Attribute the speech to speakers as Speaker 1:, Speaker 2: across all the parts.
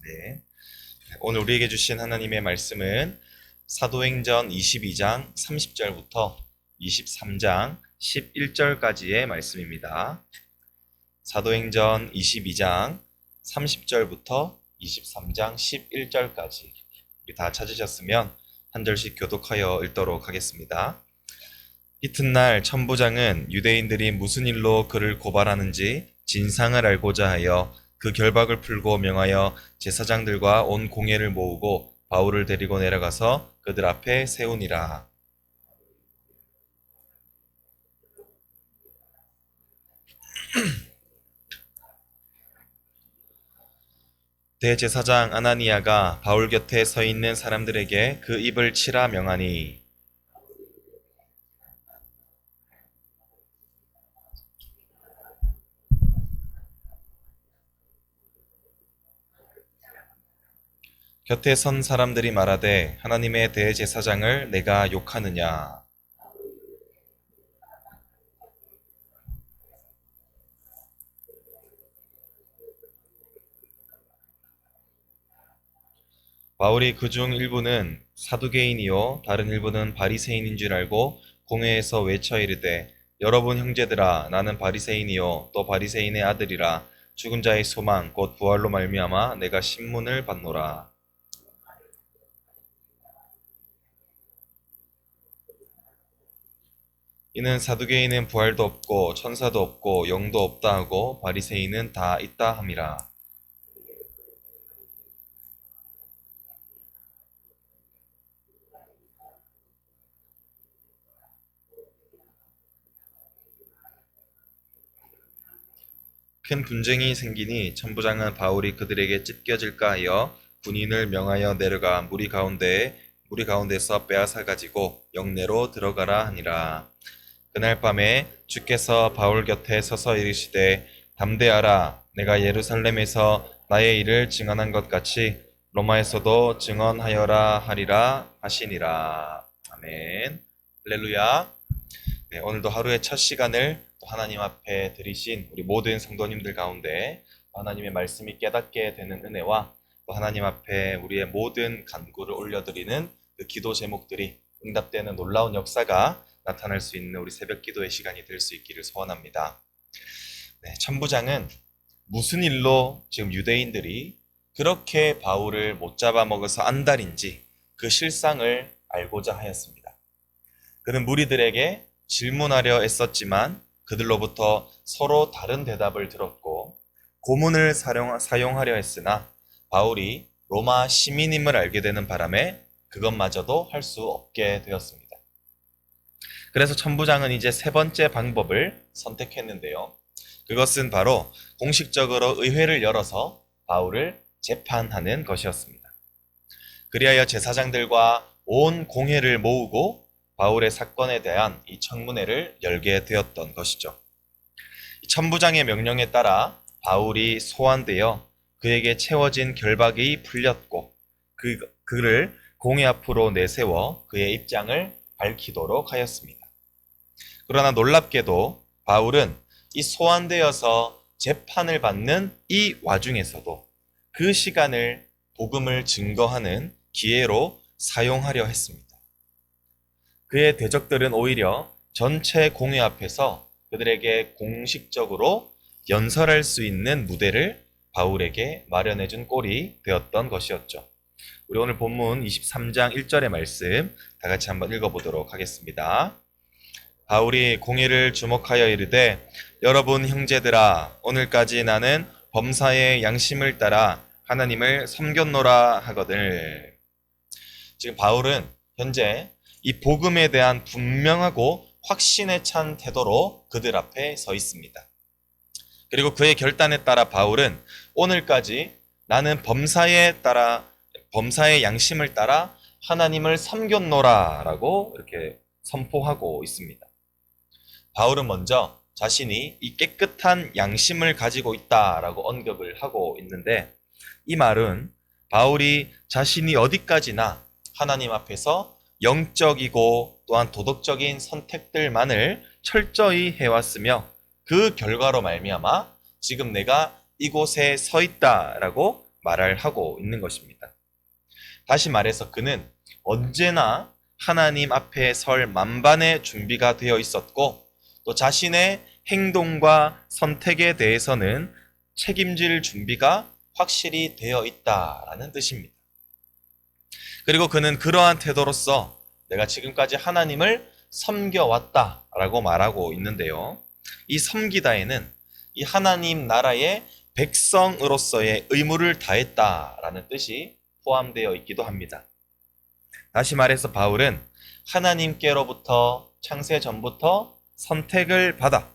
Speaker 1: 네. 오늘 우리에게 주신 하나님의 말씀은 사도행전 22장 30절부터 23장 11절까지의 말씀입니다. 사도행전 22장 30절부터 23장 11절까지 우리 다 찾으셨으면 한 절씩 교독하여 읽도록 하겠습니다. 이튿날 천부장은 유대인들이 무슨 일로 그를 고발하는지 진상을 알고자 하여 그 결박을 풀고 명하여 제사장들과 온 공회를 모으고 바울을 데리고 내려가서 그들 앞에 세우니라. 대제사장 아나니아가 바울 곁에 서 있는 사람들에게 그 입을 치라 명하니, 곁에 선 사람들이 말하되 하나님의 대제사장을 내가 욕하느냐. 바울이 그중 일부는 사두개인이요 다른 일부는 바리새인인 줄 알고 공회에서 외쳐 이르되, 여러분 형제들아, 나는 바리새인이요 또 바리새인의 아들이라. 죽은 자의 소망 곧 부활로 말미암아 내가 신문을 받노라. 이는 사두개인은 부활도 없고 천사도 없고 영도 없다 하고 바리새인은 다 있다 함이라. 큰 분쟁이 생기니 천부장은 바울이 그들에게 찢겨질까 하여 군인을 명하여 내려가 무리 가운데서 빼앗아 가지고 영내로 들어가라 하니라. 그날 밤에 주께서 바울 곁에 서서 이르시되, 담대하라. 내가 예루살렘에서 나의 일을 증언한 것 같이 로마에서도 증언하여라 하리라 하시니라. 아멘. 할렐루야. 네, 오늘도 하루의 첫 시간을 또 하나님 앞에 드리신 우리 모든 성도님들 가운데 하나님의 말씀이 깨닫게 되는 은혜와 또 하나님 앞에 우리의 모든 간구를 올려드리는 그 기도 제목들이 응답되는 놀라운 역사가 나타날 수 있는 우리 새벽 기도의 시간이 될 수 있기를 소원합니다. 네, 천부장은 무슨 일로 지금 유대인들이 그렇게 바울을 못 잡아먹어서 안달인지 그 실상을 알고자 하였습니다. 그는 무리들에게 질문하려 애썼지만 그들로부터 서로 다른 대답을 들었고 고문을 사용하려 했으나 바울이 로마 시민임을 알게 되는 바람에 그것마저도 할 수 없게 되었습니다. 그래서 천부장은 이제 세 번째 방법을 선택했는데요. 그것은 바로 공식적으로 의회를 열어서 바울을 재판하는 것이었습니다. 그리하여 제사장들과 온 공회를 모으고 바울의 사건에 대한 이 청문회를 열게 되었던 것이죠. 천부장의 명령에 따라 바울이 소환되어 그에게 채워진 결박이 풀렸고 그를 공회 앞으로 내세워 그의 입장을 밝히도록 하였습니다. 그러나 놀랍게도 바울은 이 소환되어서 재판을 받는 이 와중에서도 그 시간을 복음을 증거하는 기회로 사용하려 했습니다. 그의 대적들은 오히려 전체 공회 앞에서 그들에게 공식적으로 연설할 수 있는 무대를 바울에게 마련해준 꼴이 되었던 것이었죠. 우리 오늘 본문 23장 1절의 말씀 다 같이 한번 읽어보도록 하겠습니다. 바울이 공회를 주목하여 이르되, 여러분 형제들아, 오늘까지 나는 범사의 양심을 따라 하나님을 섬겼노라 하거늘. 지금 바울은 현재 이 복음에 대한 분명하고 확신에 찬 태도로 그들 앞에 서 있습니다. 그리고 그의 결단에 따라 바울은 오늘까지 나는 범사의 양심을 따라 하나님을 섬겼노라 라고 이렇게 선포하고 있습니다. 바울은 먼저 자신이 이 깨끗한 양심을 가지고 있다라고 언급을 하고 있는데, 이 말은 바울이 자신이 어디까지나 하나님 앞에서 영적이고 또한 도덕적인 선택들만을 철저히 해왔으며 그 결과로 말미암아 지금 내가 이곳에 서 있다라고 말을 하고 있는 것입니다. 다시 말해서 그는 언제나 하나님 앞에 설 만반의 준비가 되어 있었고 또 자신의 행동과 선택에 대해서는 책임질 준비가 확실히 되어 있다라는 뜻입니다. 그리고 그는 그러한 태도로서 내가 지금까지 하나님을 섬겨왔다라고 말하고 있는데요. 이 섬기다에는 이 하나님 나라의 백성으로서의 의무를 다했다라는 뜻이 포함되어 있기도 합니다. 다시 말해서 바울은 하나님께로부터 창세 전부터 선택을 받아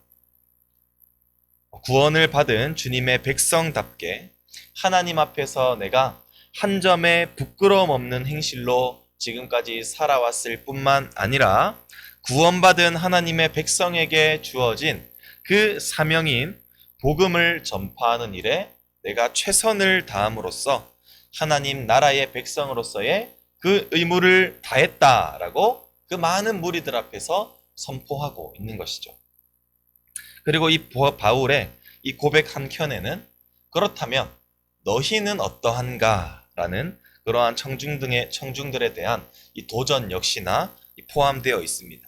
Speaker 1: 구원을 받은 주님의 백성답게 하나님 앞에서 내가 한 점의 부끄러움 없는 행실로 지금까지 살아왔을 뿐만 아니라 구원받은 하나님의 백성에게 주어진 그 사명인 복음을 전파하는 일에 내가 최선을 다함으로써 하나님 나라의 백성으로서의 그 의무를 다했다라고 그 많은 무리들 앞에서 선포하고 있는 것이죠. 그리고 이 바울의 이 고백 한켠에는 그렇다면 너희는 어떠한가? 라는 그러한 청중들에 대한 이 도전 역시나 포함되어 있습니다.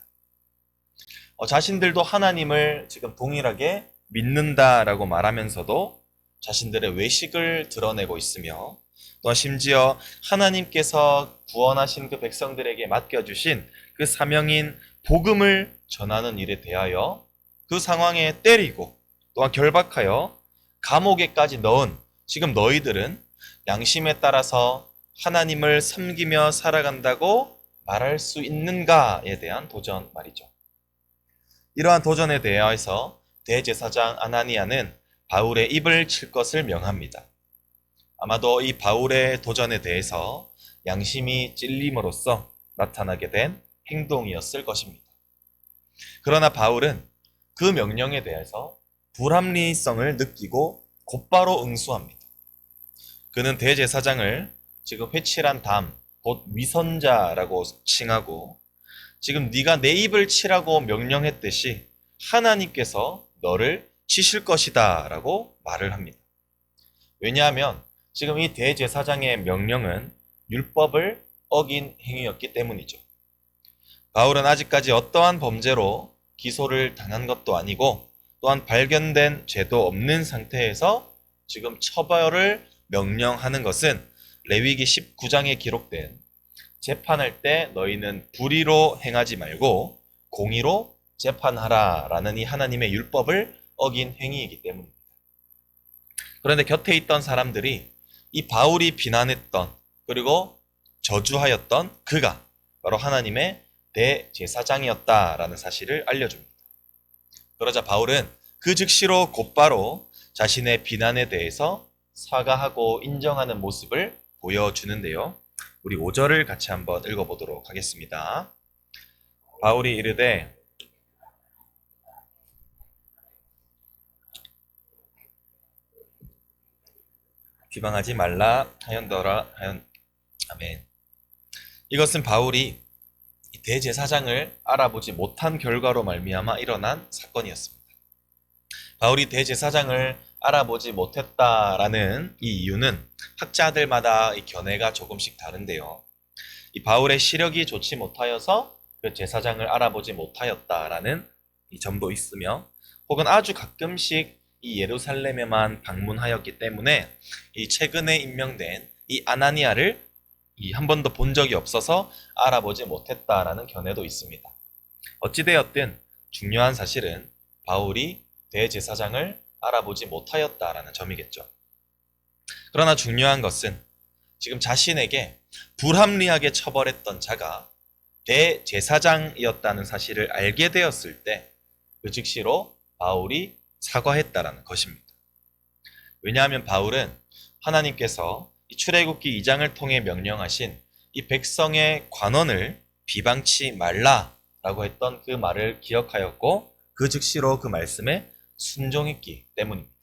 Speaker 1: 자신들도 하나님을 지금 동일하게 믿는다라고 말하면서도 자신들의 외식을 드러내고 있으며 또 심지어 하나님께서 구원하신 그 백성들에게 맡겨주신 그 사명인 복음을 전하는 일에 대하여 그 상황에 때리고 또한 결박하여 감옥에까지 넣은 지금 너희들은 양심에 따라서 하나님을 섬기며 살아간다고 말할 수 있는가에 대한 도전 말이죠. 이러한 도전에 대하여서 대제사장 아나니아는 바울의 입을 칠 것을 명합니다. 아마도 이 바울의 도전에 대해서 양심이 찔림으로써 나타나게 된 행동이었을 것입니다. 그러나 바울은 그 명령에 대해서 불합리성을 느끼고 곧바로 응수합니다. 그는 대제사장을 지금 회칠한 담, 곧 위선자라고 칭하고 지금 네가 내 입을 치라고 명령했듯이 하나님께서 너를 치실 것이다 라고 말을 합니다. 왜냐하면 지금 이 대제사장의 명령은 율법을 어긴 행위였기 때문이죠. 바울은 아직까지 어떠한 범죄로 기소를 당한 것도 아니고 또한 발견된 죄도 없는 상태에서 지금 처벌을 명령하는 것은 레위기 19장에 기록된 재판할 때 너희는 불의로 행하지 말고 공의로 재판하라 라는 이 하나님의 율법을 어긴 행위이기 때문입니다. 그런데 곁에 있던 사람들이 이 바울이 비난했던 그리고 저주하였던 그가 바로 하나님의 대제사장이었다라는 사실을 알려줍니다. 그러자 바울은 그 즉시로 곧바로 자신의 비난에 대해서 사과하고 인정하는 모습을 보여주는데요. 우리 5절을 같이 한번 읽어보도록 하겠습니다. 바울이 이르되 비방하지 말라 하였더라 아멘. 이것은 바울이 대제사장을 알아보지 못한 결과로 말미암아 일어난 사건이었습니다. 바울이 대제사장을 알아보지 못했다라는 이 이유는 학자들마다 이 견해가 조금씩 다른데요. 이 바울의 시력이 좋지 못하여서 그 제사장을 알아보지 못하였다라는 이 점도 있으며 혹은 아주 가끔씩 이 예루살렘에만 방문하였기 때문에 이 최근에 임명된 이 아나니아를 한 번도 본 적이 없어서 알아보지 못했다라는 견해도 있습니다. 어찌되었든 중요한 사실은 바울이 대제사장을 알아보지 못하였다라는 점이겠죠. 그러나 중요한 것은 지금 자신에게 불합리하게 처벌했던 자가 대제사장이었다는 사실을 알게 되었을 때 그 즉시로 바울이 사과했다라는 것입니다. 왜냐하면 바울은 하나님께서 이 출애굽기 2장을 통해 명령하신 이 백성의 관원을 비방치 말라라고 했던 그 말을 기억하였고 그 즉시로 그 말씀에 순종했기 때문입니다.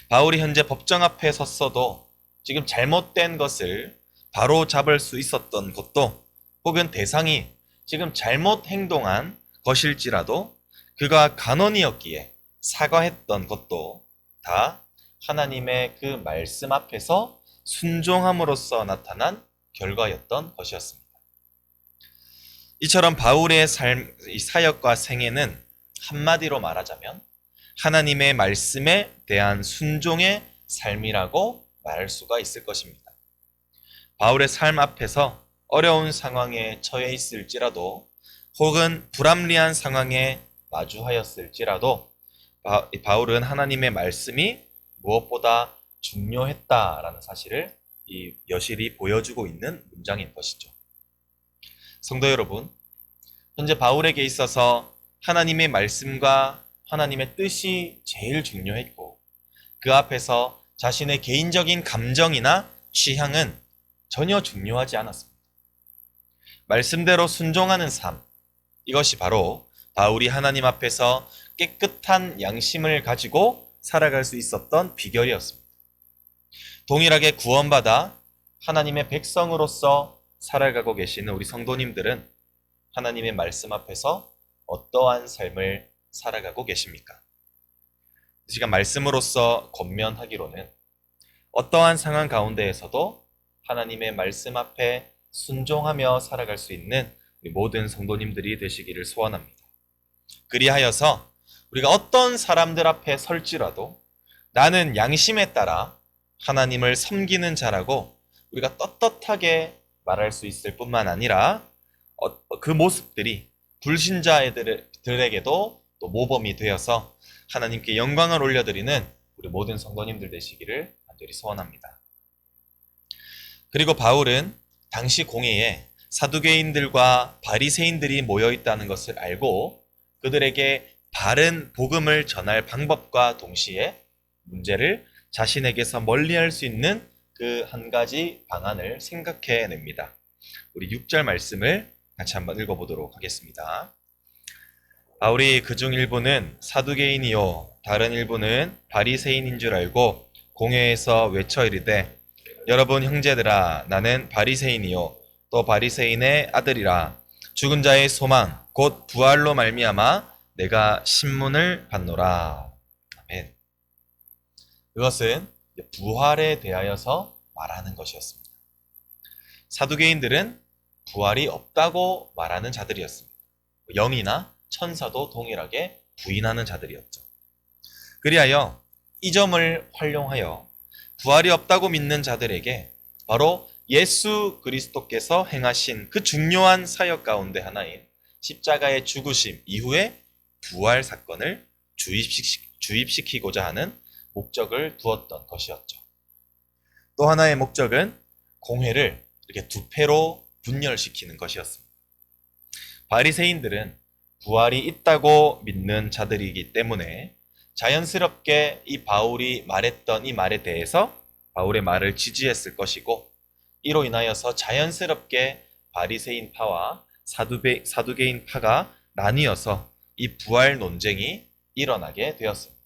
Speaker 1: 바울이 현재 법정 앞에 섰어도 지금 잘못된 것을 바로 잡을 수 있었던 것도 혹은 대상이 지금 잘못 행동한 것일지라도 그가 간원이었기에 사과했던 것도 다 하나님의 그 말씀 앞에서 순종함으로써 나타난 결과였던 것이었습니다. 이처럼 바울의 삶, 이 사역과 생애는 한마디로 말하자면 하나님의 말씀에 대한 순종의 삶이라고 말할 수가 있을 것입니다. 바울의 삶 앞에서 어려운 상황에 처해 있을지라도 혹은 불합리한 상황에 마주하였을지라도 바울은 하나님의 말씀이 무엇보다 중요했다라는 사실을 이 여실히 보여주고 있는 문장인 것이죠. 성도 여러분, 현재 바울에게 있어서 하나님의 말씀과 하나님의 뜻이 제일 중요했고 그 앞에서 자신의 개인적인 감정이나 취향은 전혀 중요하지 않았습니다. 말씀대로 순종하는 삶, 이것이 바로 바울이 하나님 앞에서 깨끗한 양심을 가지고 살아갈 수 있었던 비결이었습니다. 동일하게 구원받아 하나님의 백성으로서 살아가고 계시는 우리 성도님들은 하나님의 말씀 앞에서 어떠한 삶을 살아가고 계십니까? 이 시간 말씀으로서 권면하기로는 어떠한 상황 가운데에서도 하나님의 말씀 앞에 순종하며 살아갈 수 있는 우리 모든 성도님들이 되시기를 소원합니다. 그리하여서 우리가 어떤 사람들 앞에 설지라도 나는 양심에 따라 하나님을 섬기는 자라고 우리가 떳떳하게 말할 수 있을 뿐만 아니라 그 모습들이 불신자들에게도 또 모범이 되어서 하나님께 영광을 올려드리는 우리 모든 성도님들 되시기를 간절히 소원합니다. 그리고 바울은 당시 공회에 사두개인들과 바리새인들이 모여 있다는 것을 알고 그들에게 바른 복음을 전할 방법과 동시에 문제를 자신에게서 멀리할 수 있는 그 한 가지 방안을 생각해냅니다. 우리 6절 말씀을 같이 한번 읽어보도록 하겠습니다. 바울이 그중 일부는 사두개인이요 다른 일부는 바리새인인 줄 알고 공회에서 외쳐 이르되 여러분 형제들아 나는 바리새인이요 또 바리새인의 아들이라 죽은 자의 소망 곧 부활로 말미암아 내가 신문을 받노라. 아멘. 그것은 부활에 대하여서 말하는 것이었습니다. 사두개인들은 부활이 없다고 말하는 자들이었습니다. 영이나 천사도 동일하게 부인하는 자들이었죠. 그리하여 이 점을 활용하여 부활이 없다고 믿는 자들에게 바로 예수 그리스도께서 행하신 그 중요한 사역 가운데 하나인 십자가의 죽으심 이후의 부활 사건을 주입시키고자 하는 목적을 두었던 것이었죠. 또 하나의 목적은 공회를 이렇게 두 패로 분열시키는 것이었습니다. 바리새인들은 부활이 있다고 믿는 자들이기 때문에 자연스럽게 이 바울이 말했던 이 말에 대해서 바울의 말을 지지했을 것이고 이로 인하여서 자연스럽게 바리새인 파와 사두개인 파가 나뉘어서 이 부활 논쟁이 일어나게 되었습니다.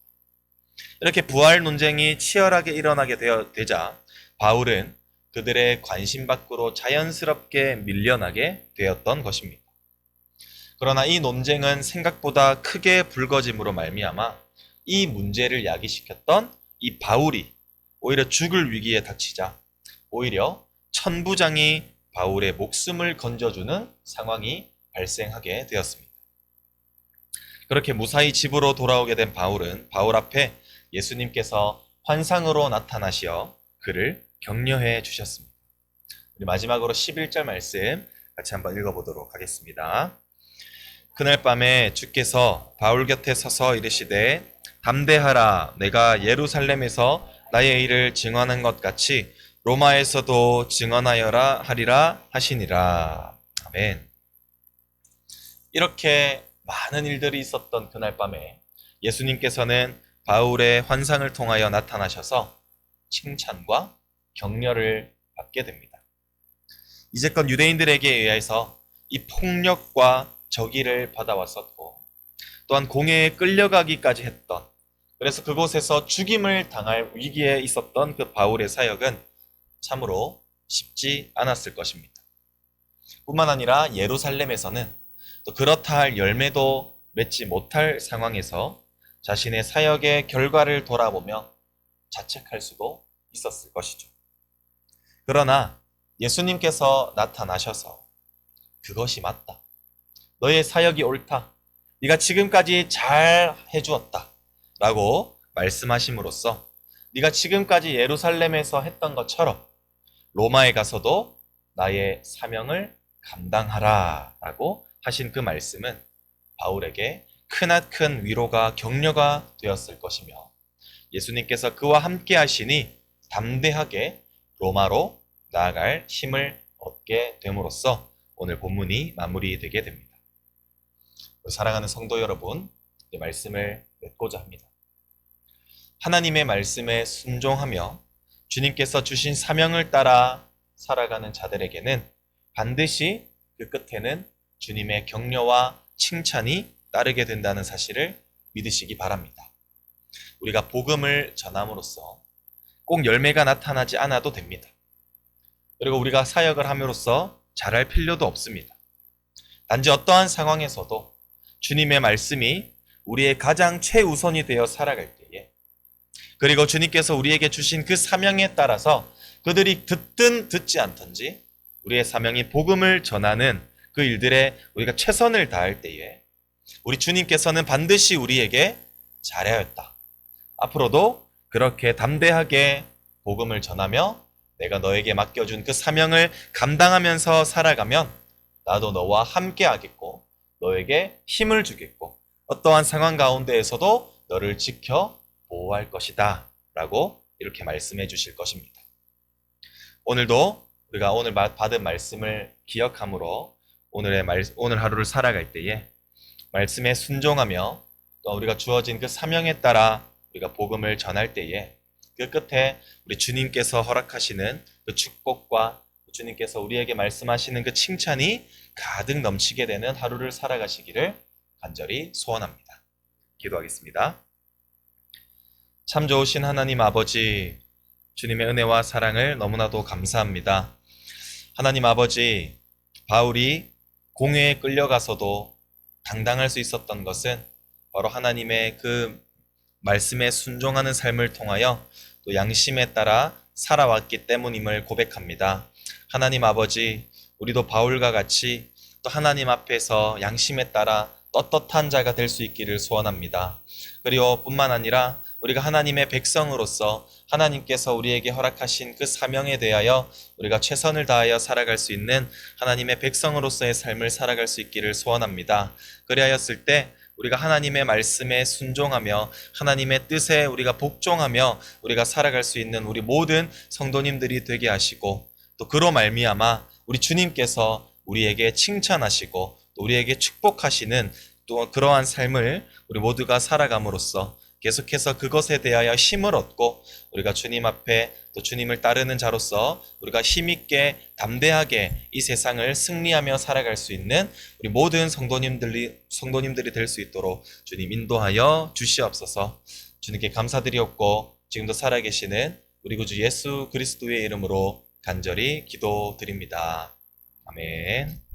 Speaker 1: 이렇게 부활 논쟁이 치열하게 일어나게 되자 바울은 그들의 관심 밖으로 자연스럽게 밀려나게 되었던 것입니다. 그러나 이 논쟁은 생각보다 크게 불거짐으로 말미암아 이 문제를 야기시켰던 이 바울이 오히려 죽을 위기에 닥치자 오히려 천부장이 바울의 목숨을 건져주는 상황이 발생하게 되었습니다. 그렇게 무사히 집으로 돌아오게 된 바울은 바울 앞에 예수님께서 환상으로 나타나시어 그를 격려해 주셨습니다. 우리 마지막으로 11절 말씀 같이 한번 읽어보도록 하겠습니다. 그날 밤에 주께서 바울 곁에 서서 이르시되 담대하라 내가 예루살렘에서 나의 일을 증언한 것 같이 로마에서도 증언하여라 하리라 하시니라. 아멘. 이렇게 많은 일들이 있었던 그날 밤에 예수님께서는 바울의 환상을 통하여 나타나셔서 칭찬과 격려를 받게 됩니다. 이제껏 유대인들에게 의해서 이 폭력과 적의를 받아왔었고 또한 공회에 끌려가기까지 했던 그래서 그곳에서 죽임을 당할 위기에 있었던 그 바울의 사역은 참으로 쉽지 않았을 것입니다. 뿐만 아니라 예루살렘에서는 또 그렇다 할 열매도 맺지 못할 상황에서 자신의 사역의 결과를 돌아보며 자책할 수도 있었을 것이죠. 그러나 예수님께서 나타나셔서 그것이 맞다. 너의 사역이 옳다. 네가 지금까지 잘 해주었다. 라고 말씀하심으로써 네가 지금까지 예루살렘에서 했던 것처럼 로마에 가서도 나의 사명을 감당하라 라고 하신 그 말씀은 바울에게 크나큰 위로가 격려가 되었을 것이며 예수님께서 그와 함께 하시니 담대하게 로마로 나아갈 힘을 얻게 됨으로써 오늘 본문이 마무리되게 됩니다. 사랑하는 성도 여러분, 말씀을 맺고자 합니다. 하나님의 말씀에 순종하며 주님께서 주신 사명을 따라 살아가는 자들에게는 반드시 그 끝에는 주님의 격려와 칭찬이 따르게 된다는 사실을 믿으시기 바랍니다. 우리가 복음을 전함으로써 꼭 열매가 나타나지 않아도 됩니다. 그리고 우리가 사역을 함으로써 잘할 필요도 없습니다. 단지 어떠한 상황에서도 주님의 말씀이 우리의 가장 최우선이 되어 살아갈 때에 그리고 주님께서 우리에게 주신 그 사명에 따라서 그들이 듣든 듣지 않든지 우리의 사명이 복음을 전하는 그 일들에 우리가 최선을 다할 때에 우리 주님께서는 반드시 우리에게 잘하였다. 앞으로도 그렇게 담대하게 복음을 전하며 내가 너에게 맡겨준 그 사명을 감당하면서 살아가면 나도 너와 함께 하겠고 너에게 힘을 주겠고 어떠한 상황 가운데에서도 너를 지켜 보호할 것이다 라고 이렇게 말씀해 주실 것입니다. 오늘도 우리가 오늘 받은 말씀을 기억함으로 오늘 하루를 살아갈 때에 말씀에 순종하며 또 우리가 주어진 그 사명에 따라 우리가 복음을 전할 때에 그 끝에 우리 주님께서 허락하시는 그 축복과 주님께서 우리에게 말씀하시는 그 칭찬이 가득 넘치게 되는 하루를 살아가시기를 간절히 소원합니다. 기도하겠습니다. 참 좋으신 하나님 아버지, 주님의 은혜와 사랑을 너무나도 감사합니다. 하나님 아버지, 바울이 공회에 끌려가서도 당당할 수 있었던 것은 바로 하나님의 그 말씀에 순종하는 삶을 통하여 또 양심에 따라 살아왔기 때문임을 고백합니다. 하나님 아버지, 우리도 바울과 같이 또 하나님 앞에서 양심에 따라 떳떳한 자가 될 수 있기를 소원합니다. 그리고 뿐만 아니라 우리가 하나님의 백성으로서 하나님께서 우리에게 허락하신 그 사명에 대하여 우리가 최선을 다하여 살아갈 수 있는 하나님의 백성으로서의 삶을 살아갈 수 있기를 소원합니다. 그리하였을 때 우리가 하나님의 말씀에 순종하며 하나님의 뜻에 우리가 복종하며 우리가 살아갈 수 있는 우리 모든 성도님들이 되게 하시고 또 그로 말미암아 우리 주님께서 우리에게 칭찬하시고 또 우리에게 축복하시는 또 그러한 삶을 우리 모두가 살아감으로써 계속해서 그것에 대하여 힘을 얻고 우리가 주님 앞에 또 주님을 따르는 자로서 우리가 힘있게 담대하게 이 세상을 승리하며 살아갈 수 있는 우리 모든 성도님들이 될 수 있도록 주님 인도하여 주시옵소서. 주님께 감사드리옵고 지금도 살아계시는 우리 구주 예수 그리스도의 이름으로 간절히 기도드립니다. 아멘.